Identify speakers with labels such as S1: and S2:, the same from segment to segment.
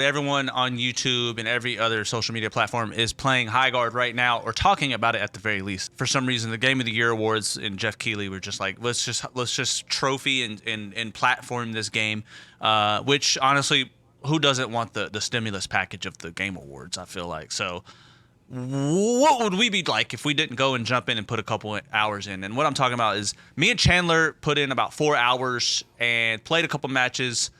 S1: Everyone on YouTube and every other social media platform is playing Highguard right now, or talking about it at the very least. For some reason, the Game of the Year awards and Jeff Keighley were just like, let's just trophy and platform this game. Which honestly, who doesn't want the stimulus package of the Game Awards? I feel like so. What would we be like if we didn't go and jump in and put a couple hours in? And what I'm talking about is me and Chandler put in about 4 hours and played a couple matches.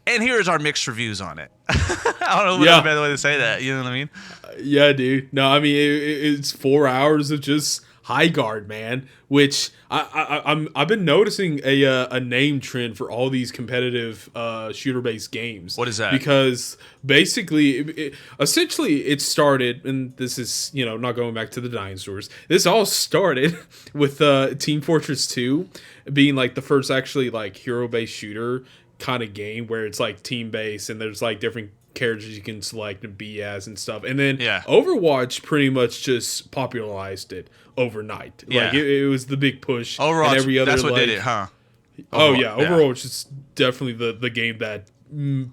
S1: And here's our mixed reviews on it. I don't know what's a better way to say that. You know what I mean?
S2: Yeah, dude. No, I mean it's 4 hours of just Highguard, man. Which I've been noticing a name trend for all these competitive shooter based games.
S1: What is that?
S2: Because basically, essentially, it started, and this is not going back to the dinosaurs. This all started with Team Fortress 2 being like the first actually like hero based shooter kind of game where it's like team based and there's like different characters you can select and be as and stuff. And then Overwatch pretty much just popularized it overnight.
S1: Yeah.
S2: Like it was the big push.
S1: Overwatch,
S2: and every other,
S1: that's what
S2: like,
S1: did it, huh?
S2: Overwatch is definitely the game that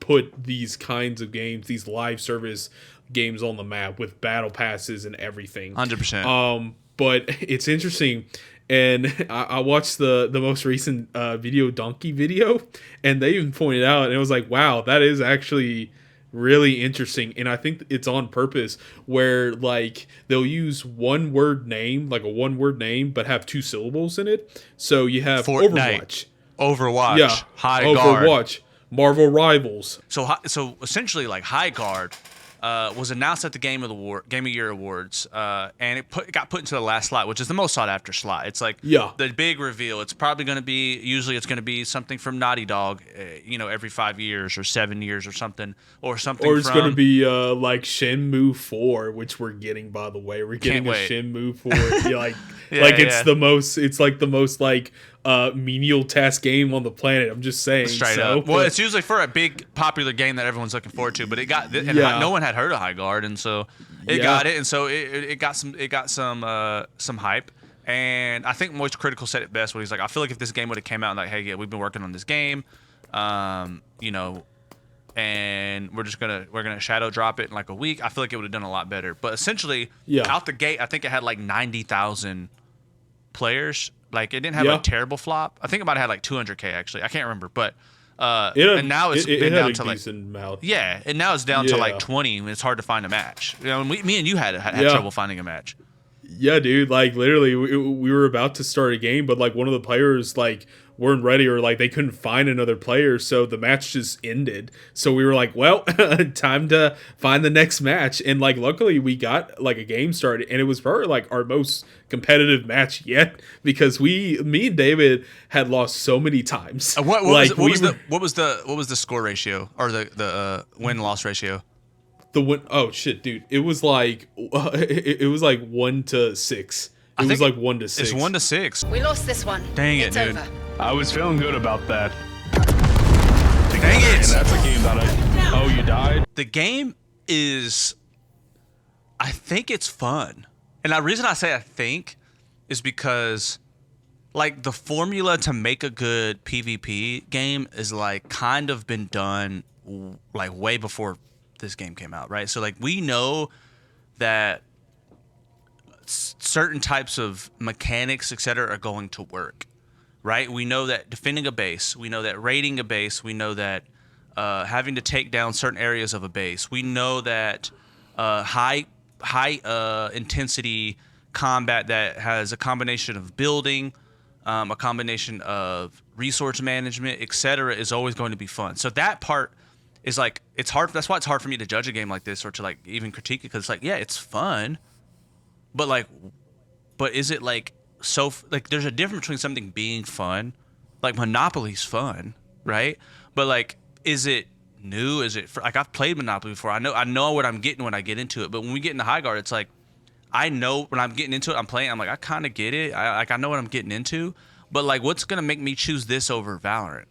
S2: put these kinds of games, these live service games on the map with battle passes and everything.
S1: 100%.
S2: But it's interesting. And I watched the most recent Video Donkey video, and they even pointed out, and it was like, wow, that is actually really interesting. And I think it's on purpose, where like they'll use one word name, like a one word name, but have 2 syllables in it. So you have
S1: Fortnite, Overwatch,
S2: yeah,
S1: Highguard,
S2: Overwatch, Marvel Rivals.
S1: So essentially, like Highguard was announced at the Game of Year awards, and it got put into the last slot, which is the most sought after slot. It's like the big reveal. It's probably going to be it's going to be something from Naughty Dog, every 5 years or 7 years or something, or it's
S2: going to be like Shenmue 4, which we're getting, by the way. We're getting a Shenmue 4. It's like the most like menial task game on the planet. I'm just saying.
S1: Straight up. Well, it's usually for a big popular game that everyone's looking forward to, but it got no one had heard of Highguard, and so it got it, and so it got some hype. And I think Moist Critical said it best when he's like, I feel like if this game would have came out and like, hey, yeah, we've been working on this game, and we're gonna shadow drop it in like a week, I feel like it would have done a lot better. But essentially, out the gate, I think it had like 90,000 players. Like it didn't have a terrible flop. I think it might have had like 200K actually. I can't remember, but and now it's been down to like and now it's down to like 20, and it's hard to find a match. Me and you had trouble finding a match.
S2: Yeah, dude. Like literally, we were about to start a game, but like one of the players like weren't ready, or like they couldn't find another player, so the match just ended. So we were like, well, time to find the next match. And like luckily we got like a game started, and it was probably like our most competitive match yet, because me and David had lost so many times.
S1: What was the score ratio, or the win-loss ratio?
S2: The win. Oh shit, dude! It was like it was like 1-6. It was like 1-6.
S1: It's 1-6.
S3: We lost this one.
S1: Dang it, dude!
S3: Over.
S4: I was feeling good about that.
S1: Dang it!
S4: And that's a game that Oh, you died?
S1: The game is, I think it's fun, and the reason I say I think is because, like, the formula to make a good PvP game is like kind of been done like way before this game came out, right? So like we know that certain types of mechanics, etc., are going to work, right? We know that defending a base, we know that raiding a base, we know that having to take down certain areas of a base, we know that high intensity combat that has a combination of building, a combination of resource management, etc., is always going to be fun. So that part is like, it's hard. That's why it's hard for me to judge a game like this, or to like even critique it, because it's like, yeah, it's fun, but is it like so? Like, there's a difference between something being fun, like Monopoly's fun, right? But like, is it new? Is it like, I've played Monopoly before? I know what I'm getting when I get into it. But when we get into Highguard, it's like, I know when I'm getting into it, I'm playing. I'm like, I kind of get it. I know what I'm getting into. But like, what's gonna make me choose this over Valorant?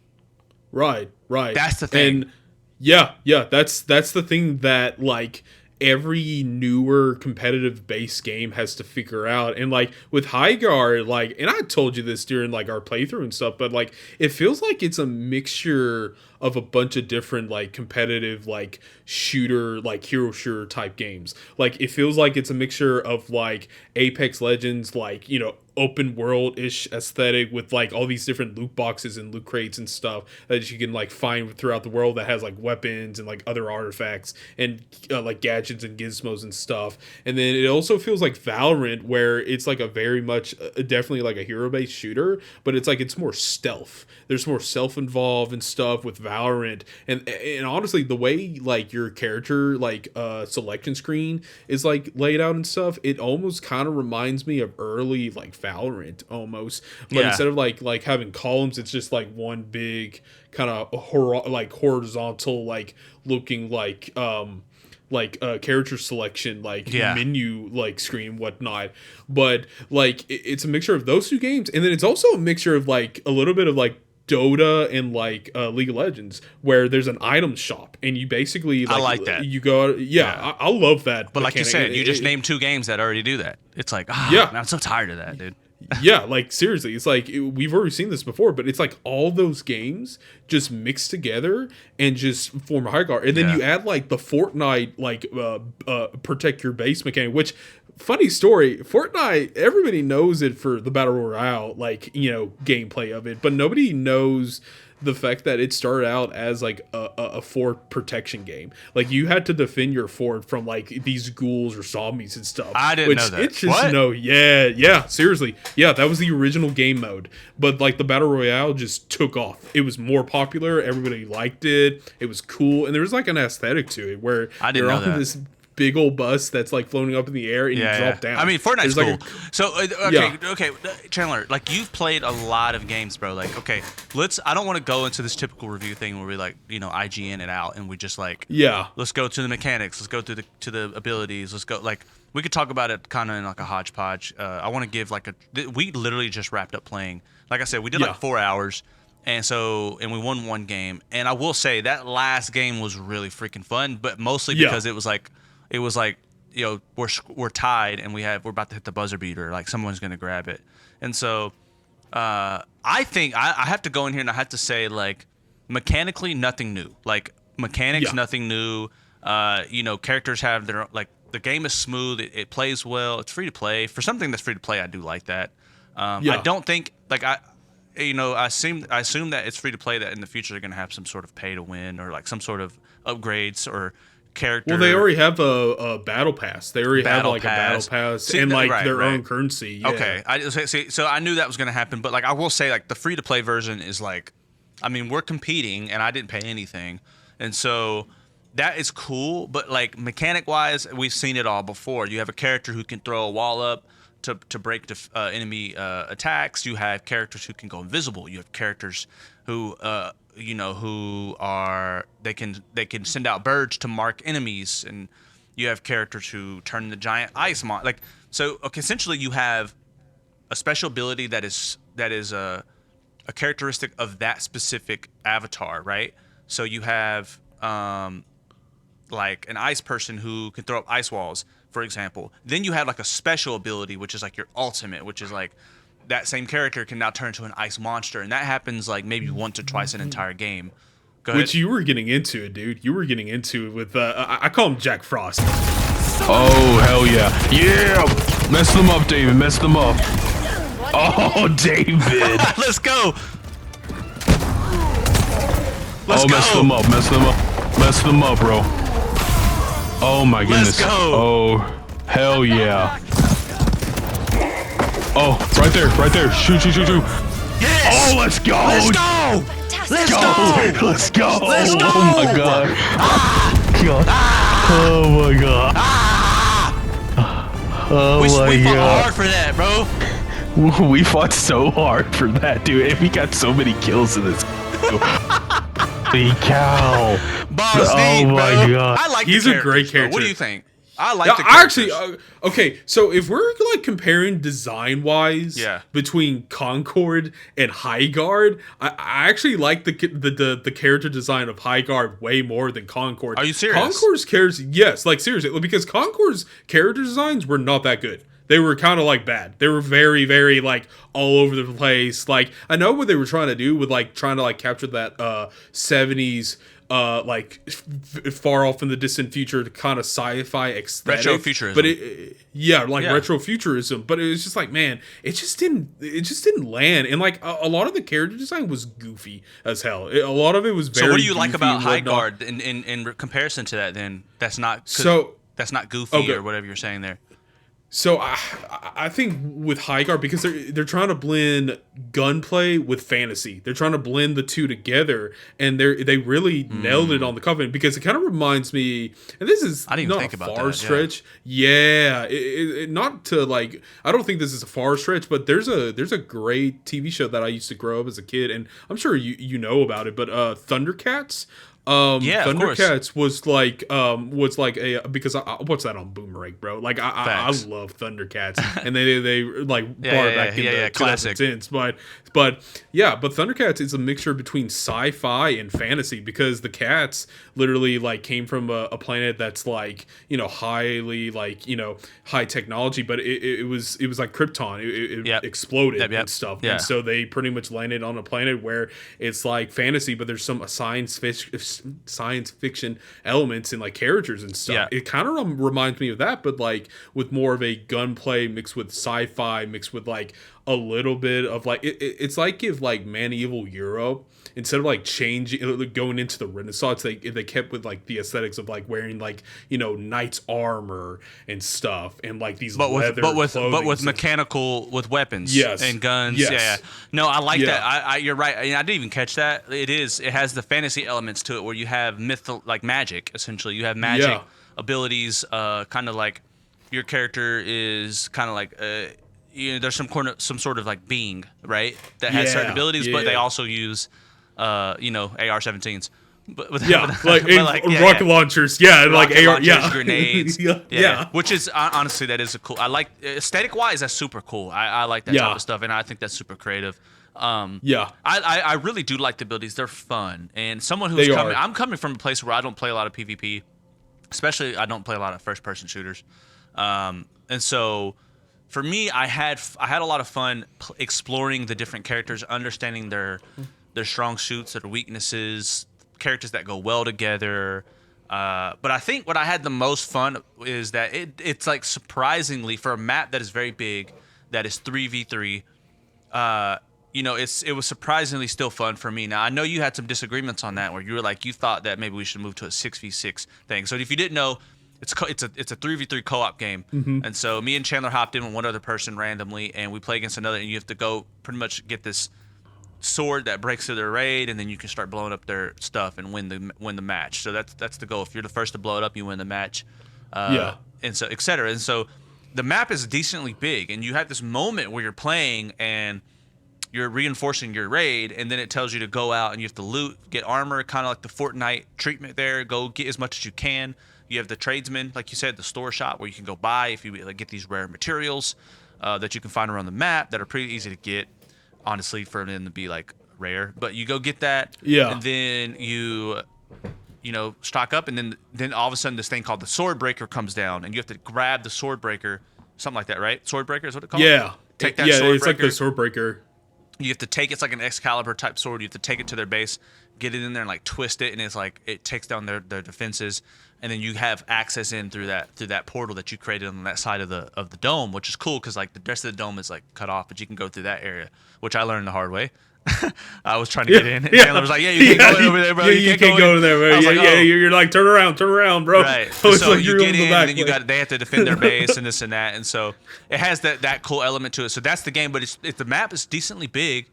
S2: Right.
S1: That's the thing.
S2: And yeah, that's the thing that like every newer competitive base game has to figure out. And like with Highguard, like, and I told you this during like our playthrough and stuff, but like it feels like it's a mixture of a bunch of different like competitive like shooter, like hero shooter type games. Like it feels like it's a mixture of like Apex Legends, like, you know, open world ish aesthetic with like all these different loot boxes and loot crates and stuff that you can like find throughout the world that has like weapons and like other artifacts and like gadgets and gizmos and stuff. And then it also feels like Valorant, where it's like a very much definitely like a hero based shooter, but it's like it's more stealth. There's more self involved and stuff with Valorant, and honestly the way like your character like selection screen is like laid out and stuff, it almost kind of reminds me of early like Valorant almost, but
S1: Yeah.
S2: instead of like having columns, it's just like one big kind of like horizontal like looking like character selection like
S1: Yeah.
S2: menu like screen whatnot. But like it's a mixture of those two games, and then it's also a mixture of like a little bit of like Dota and like League of Legends, where there's an item shop and you basically
S1: I like that.
S2: you go I love that.
S1: But like you
S2: mechanic.
S1: said, you just named 2 games that already do that. It's like,
S2: Yeah.
S1: man, I'm so tired of that, dude.
S2: Yeah, like seriously, it's like we've already seen this before, but it's like all those games just mixed together and just form a Highguard, and then
S1: Yeah.
S2: you add like the Fortnite like protect your base mechanic. Which, funny story, Fortnite, everybody knows it for the battle royale, like, you know, gameplay of it, but nobody knows the fact that it started out as like a fort protection game. Like you had to defend your fort from like these ghouls or zombies and stuff.
S1: I didn't know that.
S2: It's just
S1: What?
S2: yeah, seriously. Yeah, that was the original game mode. But like the Battle Royale just took off. It was more popular, everybody liked it. It was cool, and there was like an aesthetic to it where
S1: I didn't
S2: you're
S1: know
S2: on
S1: that.
S2: this big old bus that's like floating up in the air and you drop down.
S1: I mean, Fortnite's
S2: There's,
S1: cool.
S2: like,
S1: So okay, Chandler, like you've played a lot of games, bro. Like, okay, I don't want to go into this typical review thing where we like, you know, IGN it out and we just like,
S2: yeah.
S1: let's go to the mechanics, let's go through the abilities, let's go like we could talk about it kind of in like a hodgepodge. I want to give like we literally just wrapped up playing. Like I said, we did
S2: Yeah.
S1: like 4 hours. And we won 1 game. And I will say that last game was really freaking fun, but mostly
S2: Yeah.
S1: because it was like, you know, we're tied and we're about to hit the buzzer beater. Like someone's gonna grab it, and so I think I have to go in here and I have to say like mechanically nothing new. Like mechanics
S2: Yeah.
S1: nothing new. You know, characters have their like the game is smooth. It plays well. It's free to play. For something that's free to play, I do like that.
S2: Yeah.
S1: I don't think like I assume that it's free to play. That in the future they're gonna have some sort of pay to win or like some sort of upgrades or character.
S2: Well, they already have a battle pass. They already have
S1: Battle
S2: like
S1: pass.
S2: a battle pass
S1: See,
S2: and like
S1: right,
S2: their
S1: right.
S2: own currency. Yeah.
S1: Okay, so I knew that was going to happen, but like I will say, like the free to play version is like, I mean, we're competing, and I didn't pay anything, and so that is cool. But like mechanic wise, we've seen it all before. You have a character who can throw a wall up to break enemy attacks. You have characters who can go invisible. You have characters who you know they can send out birds to mark enemies, and you have characters who turn the giant ice like so. Okay, essentially you have a special ability that is a characteristic of that specific avatar, right? So you have like an ice person who can throw up ice walls, for example. Then you have like a special ability, which is like your ultimate, which is like that same character can now turn into an ice monster, and that happens like maybe once or twice an entire game. Go ahead.
S2: Which you were getting into it, dude. You were getting into it with I call him Jack Frost.
S4: Oh, hell yeah. Yeah! Mess them up, David. Mess them up. Oh, David.
S1: Let's go. Let's go.
S4: Mess them up. Mess them up. Mess them up, bro. Oh, my goodness.
S1: Let's go.
S4: Oh, hell yeah. Oh, right there. Right there. Shoot, shoot, shoot, shoot.
S1: Yes.
S4: Oh, let's go.
S1: Let's go. Let's go.
S4: Let's go.
S1: Let's go.
S4: Oh, my God. God. Oh, my God. Oh,
S1: We
S4: my
S1: fought
S4: God.
S1: hard for that, bro.
S4: We fought so hard for that, dude, and we got so many kills in this. Holy cow!
S1: Balls
S4: Oh
S1: deep,
S4: my
S1: bro.
S4: God.
S1: I like
S2: He's
S1: the
S2: a great
S1: characters, bro. What
S2: character.
S1: do you think? I like
S2: Yeah,
S1: the
S2: I actually
S1: characters.
S2: okay. So if we're like comparing design wise,
S1: Yeah.
S2: between Concord and Highguard, I actually like the character design of Highguard way more than Concord.
S1: Are you serious?
S2: Concord's characters, yes, like seriously, because Concord's character designs were not that good. They were kind of like bad. They were very, very like all over the place. Like I know what they were trying to do with like trying to like capture that 70s like far off in the distant future kind of sci-fi aesthetic.
S1: Retrofuturism.
S2: But retrofuturism. But it was just like, man, it just didn't land. And like a lot of the character design was goofy as hell. A lot of it was very.
S1: So what do you like
S2: goofy
S1: about
S2: and whatnot.
S1: Highguard in comparison to that? Then that's not that's not goofy
S2: Okay.
S1: or whatever you're saying there.
S2: So I think with Highguard, because they're trying to blend gunplay with fantasy, they're trying to blend the two together, and they really nailed it on the Covenant, because it kind of reminds me, and this is
S1: I didn't even
S2: not
S1: think
S2: a
S1: about
S2: far
S1: that,
S2: stretch. Yeah, not to like. I don't think this is a far stretch, but there's a great TV show that I used to grow up as a kid, and I'm sure you know about it. But Thundercats.
S1: Yeah, of course.
S2: Thundercats was like a because I watched that on Boomerang, bro. Like I love Thundercats, and they like brought it back in the
S1: classic.
S2: 2010s. But Thundercats is a mixture between sci-fi and fantasy, because the cats literally like came from a planet that's like, you know, highly like, you know, high technology, but it was like Krypton. It exploded and stuff, and so they pretty much landed on a planet where it's like fantasy, but there's some science fiction elements and like characters and stuff.
S1: Yeah.
S2: It kind of reminds me of that, but like with more of a gunplay mixed with sci-fi mixed with like a little bit of like it's like if like medieval Europe, instead of like changing going into the Renaissance, they kept with like the aesthetics of like wearing like, you know, knight's armor and stuff, and like these leather
S1: but with mechanical, with weapons and guns. Yeah. No, I like that. I you're right. I didn't even catch that. It has the fantasy elements to it where you have like magic, essentially. You have magic abilities, kind of like your character is kind of like you know, there's some sort of like being, right, that has certain abilities, but they also use you know, AR-17s. But
S2: rocket launchers, like AR,
S1: grenades, which is honestly, that is a cool. I like aesthetic wise, that's super cool. I like that type of stuff, and I think that's super creative. I really do like the abilities. They're fun, and someone who's I'm coming from a place where I don't play a lot of PvP, especially I don't play a lot of first person shooters, and so for me, I had a lot of fun exploring the different characters, understanding their strong suits, their weaknesses, characters that go well together. But I think what I had the most fun is that it's like, surprisingly, for a map that is very big, that is 3v3, you know, it was surprisingly still fun for me. Now, I know you had some disagreements on that, where you were like, you thought that maybe we should move to a 6v6 thing. So if you didn't know, it's a 3v3 co-op game, and so me and Chandler hopped in with one other person randomly, and we play against another, and you have to go pretty much get this sword that breaks through their raid, and then you can start blowing up their stuff and win the match. So that's the goal. If you're the first to blow it up, you win the match. And so et cetera. And so the map is decently big, and you have this moment where you're playing and you're reinforcing your raid, and then it tells you to go out and you have to loot, get armor, kind of like the Fortnite treatment there. Go get as much as you can. You have the tradesman, like you said, the store shop, where you can go buy if you like, get these rare materials that you can find around the map that are pretty easy to get, honestly, for them to be like rare. But you go get that, and then you know, stock up, and then all of a sudden this thing called the sword breaker comes down, and you have to grab the sword breaker, something like that, right? Sword breaker is what it called. Take that sword breaker.
S2: It's like the sword breaker.
S1: You have to take it's like an Excalibur type sword. You have to take it to their base, get it in there, and like twist it, and it's like it takes down their defenses, and then you have access in through that portal that you created on that side of the dome, which is cool because like the rest of the dome is like cut off, but you can go through that area, which I learned the hard way. I was trying to get in, and Chandler was like, "Yeah, you can't go over there, bro.
S2: You can't go in there, bro. You're like, turn around, bro."
S1: Right. So like, you get in, and then they have to defend their base and this and that, and so it has that cool element to it. So that's the game, but it's the map is decently big.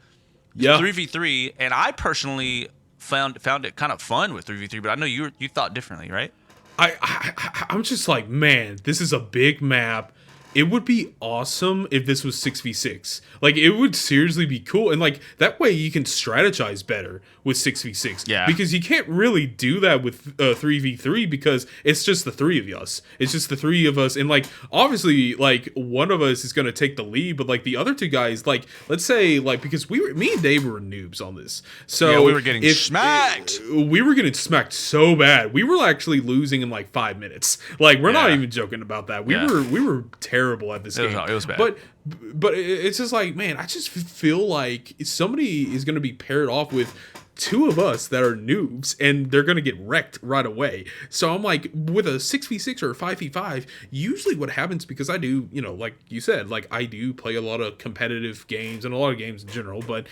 S1: 3v3, and I personally found it kind of fun with 3v3, but I know you thought differently, right?
S2: I'm just like, man, this is a big map. It would be awesome if this was 6v6. Like, it would seriously be cool. And, like, that way you can strategize better with 6v6.
S1: Yeah.
S2: Because you can't really do that with 3v3 because it's just the three of us. It's just the three of us. And, like, obviously, like, one of us is going to take the lead. But, like, the other two guys, like, let's say, like, because me and Dave were noobs on this. So
S1: yeah, we were getting smacked.
S2: We were getting smacked so bad. We were actually losing in, like, 5 minutes. Like, we're not even joking about that. We were terrible terrible at this game.
S1: It was bad.
S2: But it's just like, man, I just feel like somebody is going to be paired off with two of us that are noobs, and they're going to get wrecked right away. So I'm like, with a 6v6 or a 5v5, usually what happens, because I do, like you said, like I do play a lot of competitive games and a lot of games in general, but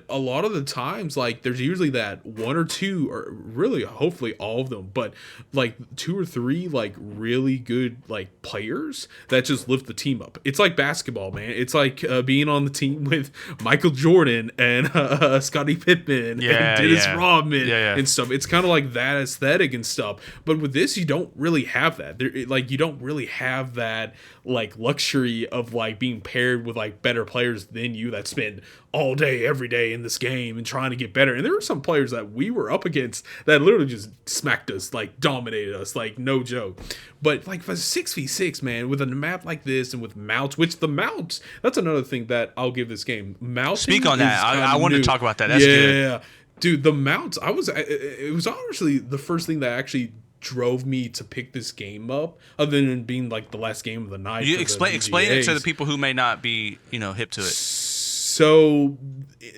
S2: a lot of the times, like there's usually that one or two, or really hopefully all of them, but like two or three like really good like players that just lift the team up. It's like basketball, man. It's like being on the team with Michael Jordan and Scottie Pippen, and Dennis Rodman and stuff. It's kind of like that aesthetic and stuff. But with this, you don't really have that. You don't really have that like luxury of like being paired with like better players than you that spend all day, every day in this game and trying to get better. And there were some players that we were up against that literally just smacked us, like dominated us, like no joke. But like for 6v6, man, with a map like this and with mounts, which the mounts, that's another thing that I'll give this game. Mounting.
S1: Speak on that. I wanted to talk about that. That's good.
S2: Yeah. Dude, the mounts, it was honestly the first thing that actually drove me to pick this game up, other than being like the last game of the night.
S1: You explain it to the people who may not be, hip to it.
S2: So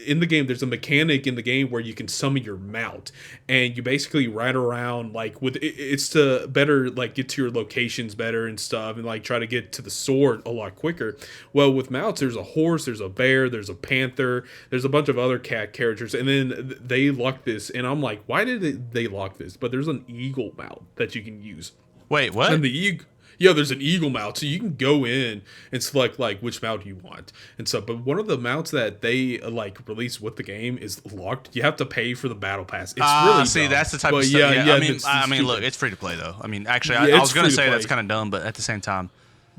S2: in the game, there's a mechanic in the game where you can summon your mount, and you basically ride around like it's to better like get to your locations better and stuff, and like try to get to the sword a lot quicker. Well, with mounts, there's a horse, there's a bear, there's a panther, there's a bunch of other cat characters, and then they lock this, and I'm like, why did they lock this? But there's an eagle mount that you can use.
S1: Wait, what?
S2: And the eagle. Yeah, there's an eagle mount, so you can go in and select like which mount you want and stuff. But one of the mounts that they like release with the game is locked. You have to pay for the battle pass. It's really dumb.
S1: That's the type of stuff. Yeah, I mean, look, it's free to play though. I mean, actually, I was gonna say that's kind of dumb, but at the same time,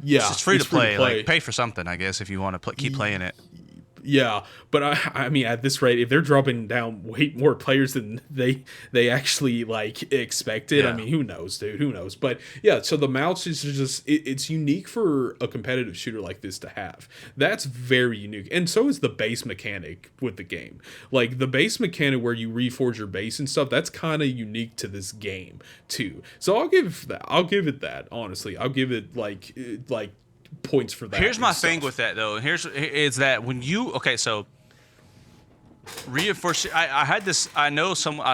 S1: it's free to play. Like, pay for something, I guess, if you want to keep playing it.
S2: Yeah, but I mean, at this rate, if they're dropping down way more players than they actually like expected, I mean, who knows, dude? Who knows? But yeah, so the mounts is just it's unique for a competitive shooter like this to have. That's very unique, and so is the base mechanic with the game. Like the base mechanic where you reforge your base and stuff. That's kind of unique to this game too. So I'll give it that. Honestly, I'll give it like points for that.
S1: Here's my thing with that though. Is that when you so reinforce. I had this. I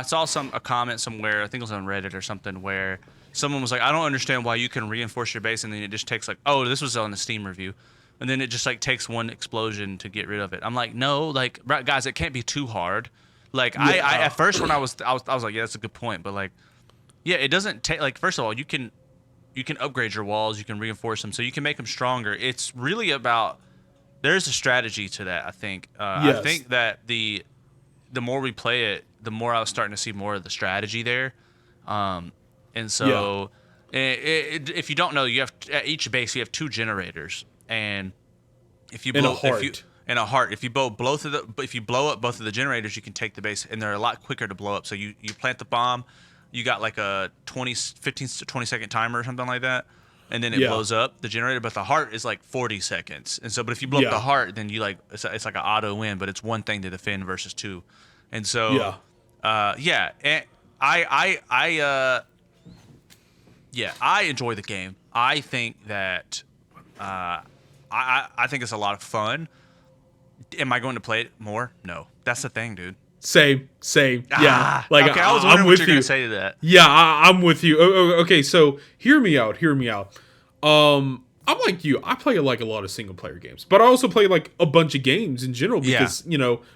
S1: saw a comment somewhere. I think it was on Reddit or something where someone was like, I don't understand why you can reinforce your base and then it just takes like, oh, this was on the Steam review, and then it just like takes one explosion to get rid of it. I'm like, no, like guys, it can't be too hard. Like I at first when I was like, yeah, that's a good point, but like, yeah, it doesn't take like, first of all, you can upgrade your walls, you can reinforce them, so you can make them stronger. It's really about, there's a strategy to that, I think.
S2: Yes.
S1: I think that the more we play it, the more I was starting to see more of the strategy there. And so if you don't know, you have at each base you have two generators, and if you blow a heart, if you blow up both of the generators, you can take the base, and they're a lot quicker to blow up. So you plant the bomb. You got like a 15 to 20 second timer or something like that, and then it blows up the generator. But the heart is like 40 seconds, and so but if you blow up the heart, then you like it's like an auto win. But it's one thing to defend versus two, and so and I enjoy the game. I think that I think it's a lot of fun. Am I going to play it more? No, that's the thing, dude.
S2: Same. Yeah. Like,
S1: okay, I was wondering what you're going to say to that.
S2: Yeah, I'm with you. Okay, so hear me out. I'm like you. I play like a lot of single player games, but I also play like a bunch of games in general because,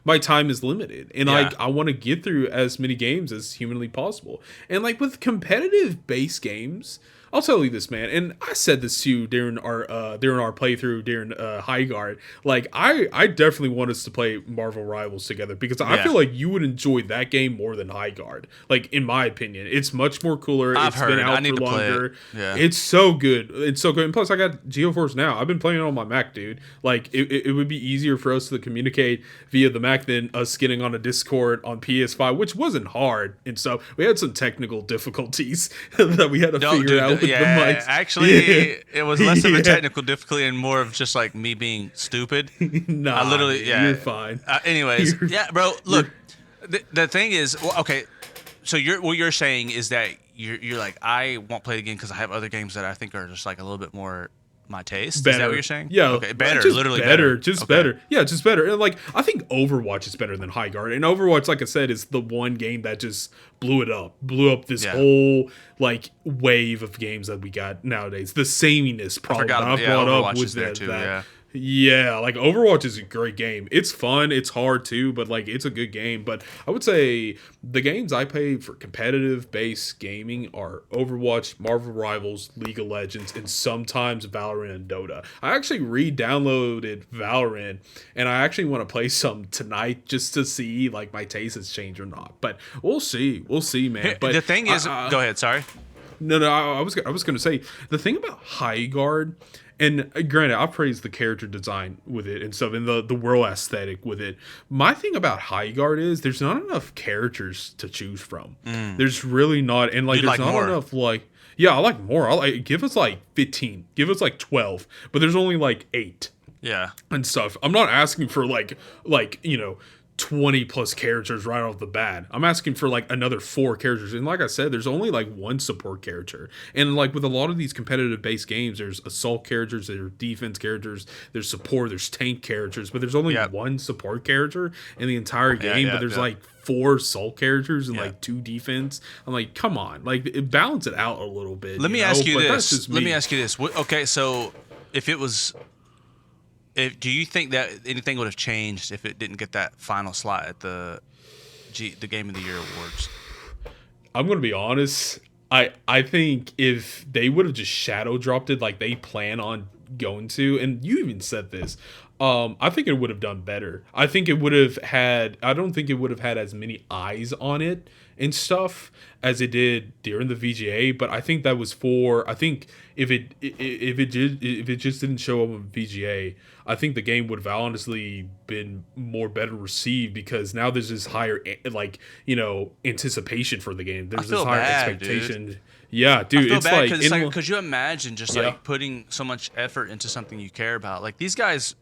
S2: my time is limited, and I want to get through as many games as humanly possible. And like with competitive base games, I'll tell you this, man, and I said this to you during our playthrough during Highguard. Like, I definitely want us to play Marvel Rivals together because I feel like you would enjoy that game more than Highguard. Like, in my opinion, it's much more cooler.
S1: I've heard.
S2: Been out
S1: I need
S2: for
S1: to
S2: longer.
S1: Play it. Yeah.
S2: It's so good. And plus, I got GeoForce now. I've been playing it on my Mac, dude. Like, it would be easier for us to communicate via the Mac than us getting on a Discord on PS5, which wasn't hard. And so we had some technical difficulties that we had to figure out.
S1: Actually, it was less of a technical difficulty and more of just like me being stupid.
S2: Nah,
S1: I literally,
S2: you're fine.
S1: Anyways, bro. Look, the thing is, okay. So what you're saying is that you're like, I won't play it again because I have other games that I think are just like a little bit more my taste.
S2: Better.
S1: Is that what you're saying?
S2: Yeah.
S1: Okay, better.
S2: Just
S1: Literally
S2: better.
S1: better.
S2: Just
S1: Okay.
S2: better. Yeah, just better. And like, I think Overwatch is better than Highguard. And Overwatch, like I said, is the one game that just blew it up. Blew up this
S1: Yeah.
S2: whole like wave of games that we got nowadays. The sameness problem that I've brought
S1: Overwatch
S2: up with
S1: is there too.
S2: that. Yeah, like Overwatch is a great game. It's fun, it's hard too, but like it's a good game. But I would say the games I play for competitive based gaming are Overwatch, Marvel Rivals, League of Legends, and sometimes Valorant and Dota. I actually re-downloaded Valorant, and I actually want to play some tonight just to see like my taste has changed or not. But we'll see, man. But
S1: the thing is, go ahead. Sorry.
S2: No, I was gonna say the thing about Highguard, and granted, I praise the character design with it and stuff, and the world aesthetic with it. My thing about Highguard is there's not enough characters to choose from. There's really not, and like
S1: You'd
S2: there's
S1: like
S2: not
S1: more.
S2: enough like. Yeah, I like more. I like give us like 15, give us like 12, but there's only like 8
S1: Yeah.
S2: and stuff. I'm not asking for like 20 plus characters right off the bat. I'm asking for like another 4 characters. And like I said, there's only like 1 support character. And like with a lot of these competitive based games, there's assault characters, there's defense characters, there's support, there's tank characters, but there's only 1 support character in the entire game. But there's like 4 assault characters and like 2 defense. I'm like, come on, like balance it out a little bit.
S1: Let me ask you
S2: But
S1: this.
S2: that's just
S1: Let
S2: me.
S1: me ask you this. Okay, so do you think that anything would have changed if it didn't get that final slot at the Game of the Year awards?
S2: I'm gonna be honest. I think if they would have just shadow dropped it like they plan on going to, and you even said this, I think it would have done better. I think it would have had. I don't think it would have had as many eyes on it and stuff as it did during the VGA. But I think that was for. I think if it just didn't show up on VGA, I think the game would have honestly been more better received because now there's this higher anticipation for the game. There's this higher expectation. Dude. Yeah, dude,
S1: I feel bad
S2: it's like
S1: could you imagine just like putting so much effort into something you care about? Like these guys,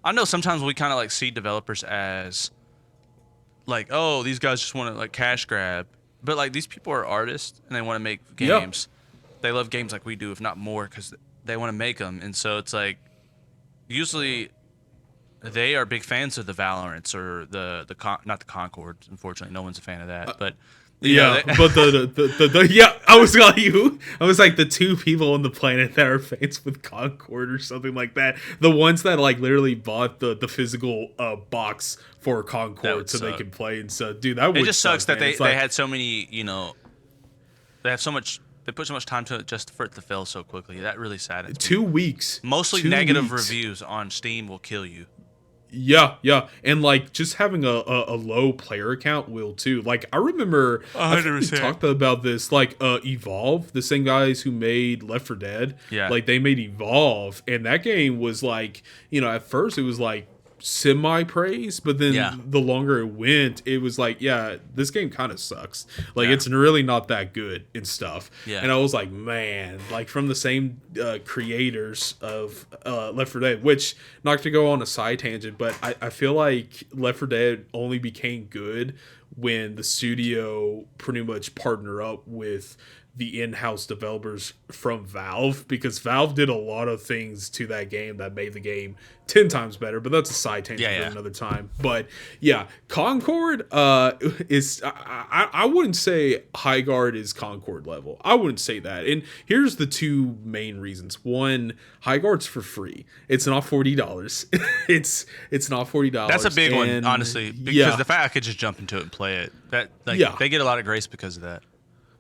S1: I know sometimes we kind of like see developers as like, oh, these guys just want to like cash grab, but like these people are artists and they want to make games. They love games like we do, if not more, because they want to make them. And so it's like usually they are big fans of the Valorants or not the Concord. Unfortunately, no one's a fan of that, but.
S2: Yeah, but the I was like you. I was like the 2 people on the planet that are fans with Concord or something like that. The ones that like literally bought the physical box for Concord so they could play and so dude, that would.
S1: It just sucks that
S2: man.
S1: they had so many. They have so much. They put so much time to it just for it to fail so quickly. That really saddens me.
S2: 2 weeks.
S1: Mostly
S2: 2
S1: negative
S2: weeks.
S1: reviews on Steam will kill you.
S2: Yeah, and like just having a low player count will too. Like I remember, I think we
S1: 100%.
S2: talked about this. Like Evolve, the same guys who made Left 4 Dead.
S1: Yeah.
S2: like they made Evolve, and that game was like at first it was like semi praise, but then the longer it went, it was like this game kind of sucks. Like it's really not that good and stuff.
S1: Yeah.
S2: And I was like, man, like from the same creators of Left 4 Dead, which not to go on a side tangent, but I feel like Left 4 Dead only became good when the studio pretty much partnered up with the in-house developers from Valve, because Valve did a lot of things to that game that made the game 10 times better, but that's a side tangent for another time. But Concord is I wouldn't say Highguard is Concord level. I wouldn't say that. And here's the 2 main reasons. One, Highguard's for free. It's not $40. it's not $40.
S1: That's a big one, honestly, because the fact I could just jump into it and play it. They get a lot of grace because of that.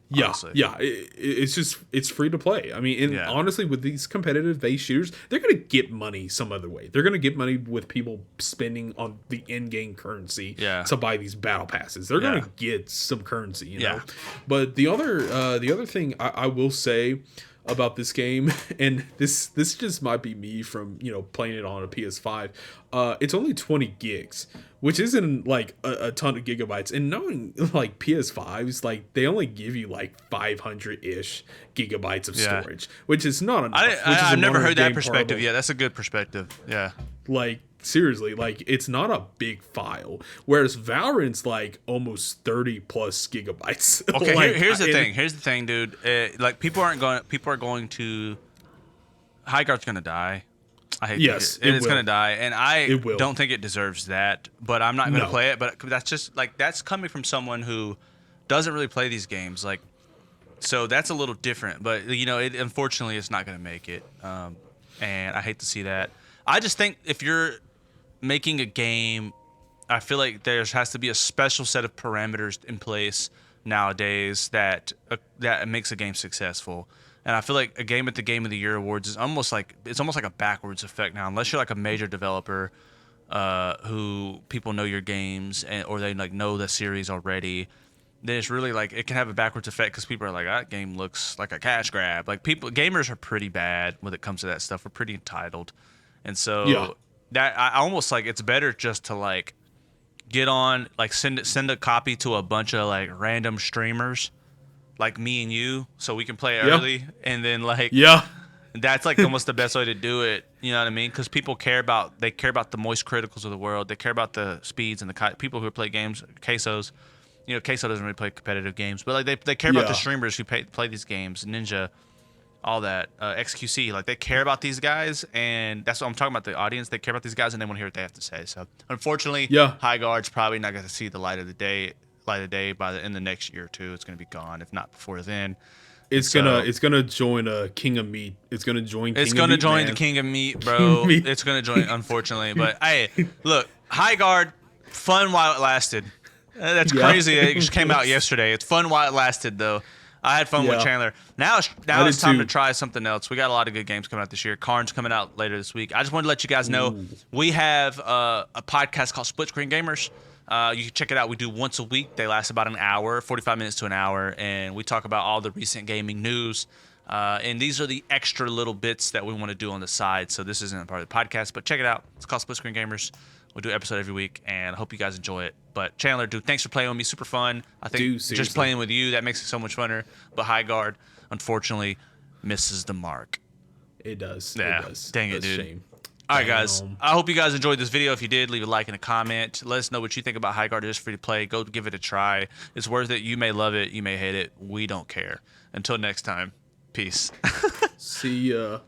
S1: Honestly.
S2: It's free to play. I mean, and honestly, with these competitive based shooters, they're gonna get money some other way. They're gonna get money with people spending on the in-game currency to buy these battle passes. They're gonna get some currency, you know. But the other thing I will say about this game, and this just might be me from playing it on a PS5. It's only 20 gigs, which isn't like a ton of gigabytes. And knowing like PS5s, like they only give you like 500-ish gigabytes of storage, which is not enough.
S1: I've never heard that perspective. Yeah, that's a good perspective. Yeah,
S2: like seriously, like it's not a big file, whereas Valorant's like almost 30 plus gigabytes.
S1: Okay,
S2: like,
S1: here's the thing, dude. Like people are going to Highguard's gonna die. I hate
S2: Yes,
S1: it's gonna die, and I
S2: It will.
S1: don't think it deserves that. But I'm not gonna
S2: No.
S1: play it. But that's just like that's coming from someone who doesn't really play these games. Like, so that's a little different. But it unfortunately it's not gonna make it. And I hate to see that. I just think if you're making a game, I feel like there has to be a special set of parameters in place nowadays that makes a game successful. And I feel like a game at the Game of the Year awards is almost like a backwards effect now. Unless you're like a major developer who people know your games or they like know the series already, then it's really like it can have a backwards effect because people are like, that game looks like a cash grab. Like gamers are pretty bad when it comes to that stuff. We're pretty entitled, and so
S2: Yeah.
S1: that I almost like it's better just to like get on like send a copy to a bunch of like random streamers like me and you so we can play it
S2: Yeah.
S1: early, and then like
S2: Yeah.
S1: that's like almost the best way to do it. You know what I mean? Because people care about the moist criticals of the world. They care about the speeds and the people who play games. Quesos, Queso doesn't really play competitive games, but like they care about the
S2: Yeah.
S1: streamers who play these games. Ninja, all that, XQC, like they care about these guys, and that's what I'm talking about. The audience, they care about these guys, and they want to hear what they have to say. So unfortunately,
S2: Yeah.
S1: Highguard's probably not going to see the light of the day in the next year or two. It's going to be gone, if not before then.
S2: It's gonna join King of Meat. It's gonna join.
S1: It's
S2: King
S1: going to
S2: of Meat,
S1: join
S2: man.
S1: the King of Meat,
S2: King
S1: bro.
S2: of Meat.
S1: It's going to join, unfortunately. But hey, look, Highguard, fun while it lasted. That's
S2: Yeah.
S1: crazy. It just came out yesterday. It's fun while it lasted, though. I had fun with
S2: Yeah.
S1: Chandler. Now it's
S2: did
S1: time
S2: too.
S1: to try something else. We got a lot of good games coming out this year. Karn's coming out later this week. I just wanted to let you guys know we have a podcast called Split Screen Gamers. You can check it out. We do once a week. They last about an hour, 45 minutes to an hour, and we talk about all the recent gaming news. And these are the extra little bits that we want to do on the side. So this isn't a part of the podcast, but check it out. It's called Split Screen Gamers. We'll do an episode every week, and I hope you guys enjoy it. But Chandler, dude, thanks for playing with me. Super fun. I think
S2: Dude,
S1: just
S2: seriously.
S1: playing with you, that makes it so much funner. But Highguard, unfortunately, misses the mark.
S2: It does.
S1: Yeah.
S2: It does.
S1: Dang it,
S2: That's a
S1: dude.
S2: Shame.
S1: All right, guys.
S2: Damn.
S1: I hope you guys enjoyed this video. If you did, leave a like and a comment. Let us know what you think about Highguard. It is free to play. Go give it a try. It's worth it. You may love it. You may hate it. We don't care. Until next time, peace.
S2: See ya.